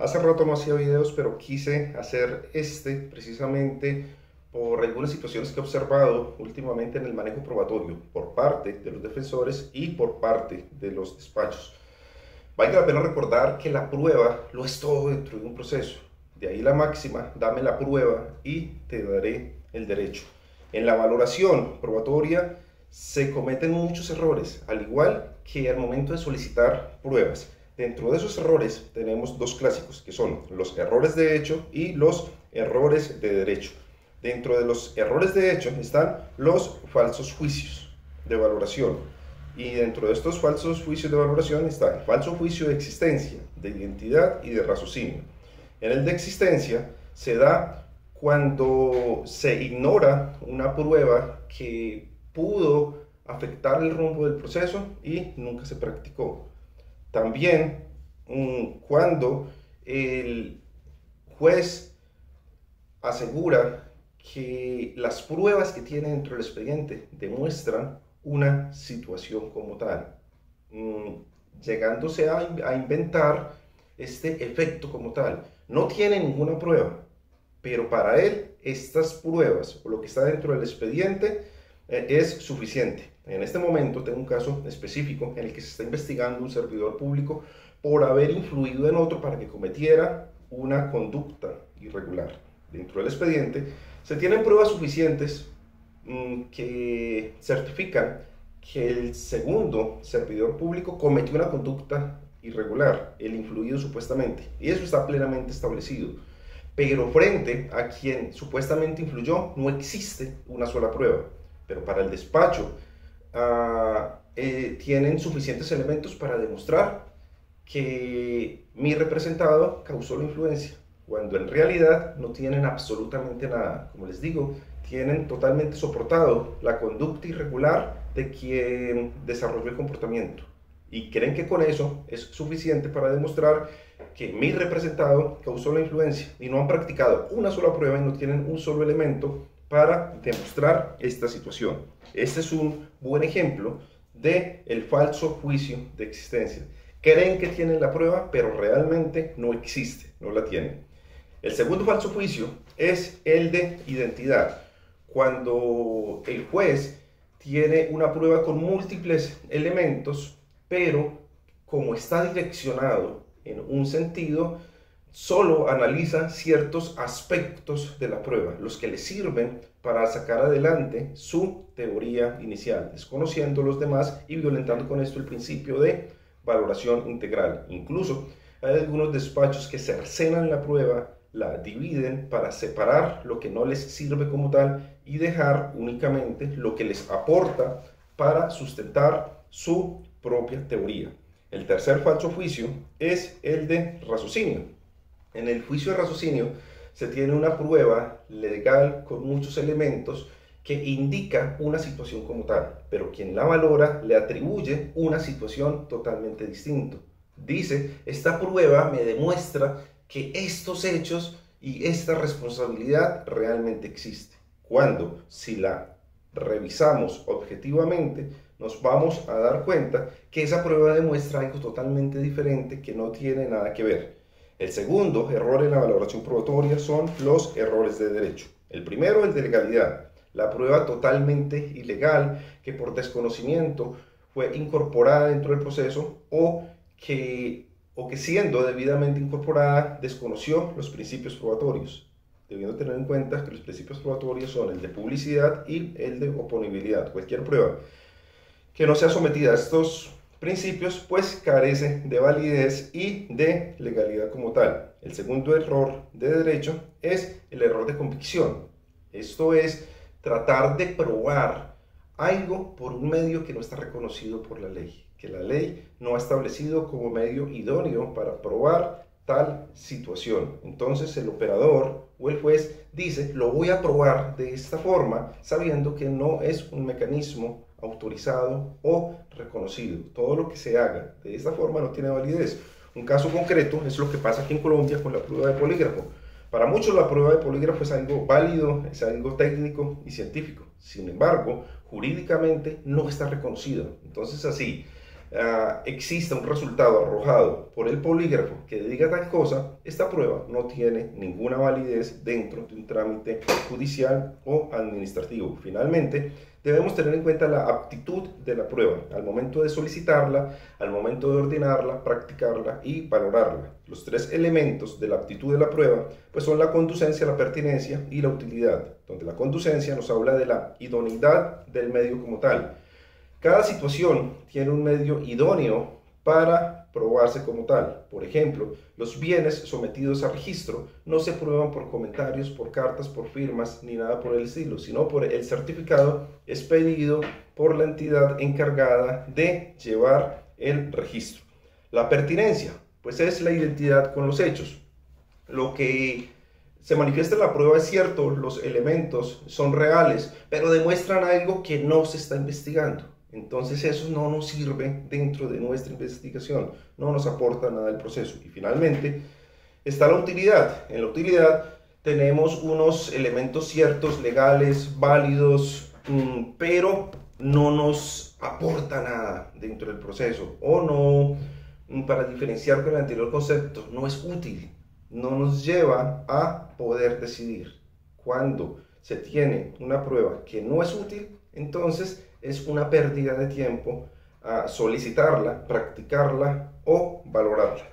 Hace rato no hacía videos, pero quise hacer este precisamente por algunas situaciones que he observado últimamente en el manejo probatorio por parte de los defensores y por parte de los despachos. Vale la pena recordar que la prueba lo es todo dentro de un proceso. De ahí la máxima: dame la prueba y te daré el derecho. En la valoración probatoria se cometen muchos errores, al igual que al momento de solicitar pruebas. Dentro de esos errores tenemos dos clásicos, que son los errores de hecho y los errores de derecho. Dentro de los errores de hecho están los falsos juicios de valoración. Y dentro de estos falsos juicios de valoración está el falso juicio de existencia, de identidad y de raciocinio. En el de existencia se da cuando se ignora una prueba que pudo afectar el rumbo del proceso y nunca se practicó. También cuando el juez asegura que las pruebas que tiene dentro del expediente demuestran una situación como tal, llegándose a inventar este efecto como tal. No tiene ninguna prueba, pero para él estas pruebas o lo que está dentro del expediente es suficiente. En este momento tengo un caso específico en el que se está investigando un servidor público por haber influido en otro para que cometiera una conducta irregular. Dentro del expediente se tienen pruebas suficientes que certifican que el segundo servidor público cometió una conducta irregular, el influido supuestamente, y eso está plenamente establecido. Pero frente a quien supuestamente influyó no existe una sola prueba. Pero para el despacho tienen suficientes elementos para demostrar que mi representado causó la influencia, cuando en realidad no tienen absolutamente nada. Como les digo, tienen totalmente soportado la conducta irregular de quien desarrolló el comportamiento y creen que con eso es suficiente para demostrar que mi representado causó la influencia, y no han practicado una sola prueba y no tienen un solo elemento para demostrar esta situación. Este es un buen ejemplo del falso juicio de existencia. Creen que tienen la prueba, pero realmente no existe, no la tienen. El segundo falso juicio es el de identidad, cuando el juez tiene una prueba con múltiples elementos, pero como está direccionado en un sentido, solo analiza ciertos aspectos de la prueba, los que le sirven para sacar adelante su teoría inicial, desconociendo los demás y violentando con esto el principio de valoración integral. Incluso hay algunos despachos que cercenan la prueba, la dividen para separar lo que no les sirve como tal y dejar únicamente lo que les aporta para sustentar su propia teoría. El tercer falso juicio es el de raciocinio. En el juicio de raciocinio se tiene una prueba legal con muchos elementos que indica una situación como tal, pero quien la valora le atribuye una situación totalmente distinta. Dice: esta prueba me demuestra que estos hechos y esta responsabilidad realmente existe, cuando si la revisamos objetivamente nos vamos a dar cuenta que esa prueba demuestra algo totalmente diferente que no tiene nada que ver. El segundo error en la valoración probatoria son los errores de derecho. El primero, el de legalidad, la prueba totalmente ilegal que por desconocimiento fue incorporada dentro del proceso o que siendo debidamente incorporada desconoció los principios probatorios, debiendo tener en cuenta que los principios probatorios son el de publicidad y el de oponibilidad. Cualquier prueba que no sea sometida a estos principios pues carece de validez y de legalidad como tal. El segundo error de derecho es el error de convicción. Esto es tratar de probar algo por un medio que no está reconocido por la ley, que la ley no ha establecido como medio idóneo para probar tal situación. Entonces el operador o el juez dice: lo voy a probar de esta forma, sabiendo que no es un mecanismo autorizado o reconocido. Todo lo que se haga de esta forma no tiene validez. Un caso concreto es lo que pasa aquí en Colombia con la prueba de polígrafo. Para muchos la prueba de polígrafo es algo válido, es algo técnico y científico. Sin embargo, jurídicamente no está reconocido. Entonces así, exista un resultado arrojado por el polígrafo que diga tal cosa, esta prueba no tiene ninguna validez dentro de un trámite judicial o administrativo. Finalmente, debemos tener en cuenta la aptitud de la prueba al momento de solicitarla, al momento de ordenarla, practicarla y valorarla. Los tres elementos de la aptitud de la prueba pues son la conducencia, la pertinencia y la utilidad, donde la conducencia nos habla de la idoneidad del medio como tal. Cada situación tiene un medio idóneo para probarse como tal. Por ejemplo, los bienes sometidos a registro no se prueban por comentarios, por cartas, por firmas, ni nada por el estilo, sino por el certificado expedido por la entidad encargada de llevar el registro. La pertinencia, pues es la identidad con los hechos. Lo que se manifiesta en la prueba es cierto, los elementos son reales, pero demuestran algo que no se está investigando. Entonces eso no nos sirve dentro de nuestra investigación, no nos aporta nada al proceso. Y finalmente está la utilidad. En la utilidad tenemos unos elementos ciertos, legales, válidos, pero no nos aporta nada dentro del proceso, o no, para diferenciar con el anterior concepto, no es útil, no nos lleva a poder decidir. Cuando se tiene una prueba que no es útil, entonces es una pérdida de tiempo a solicitarla, practicarla o valorarla.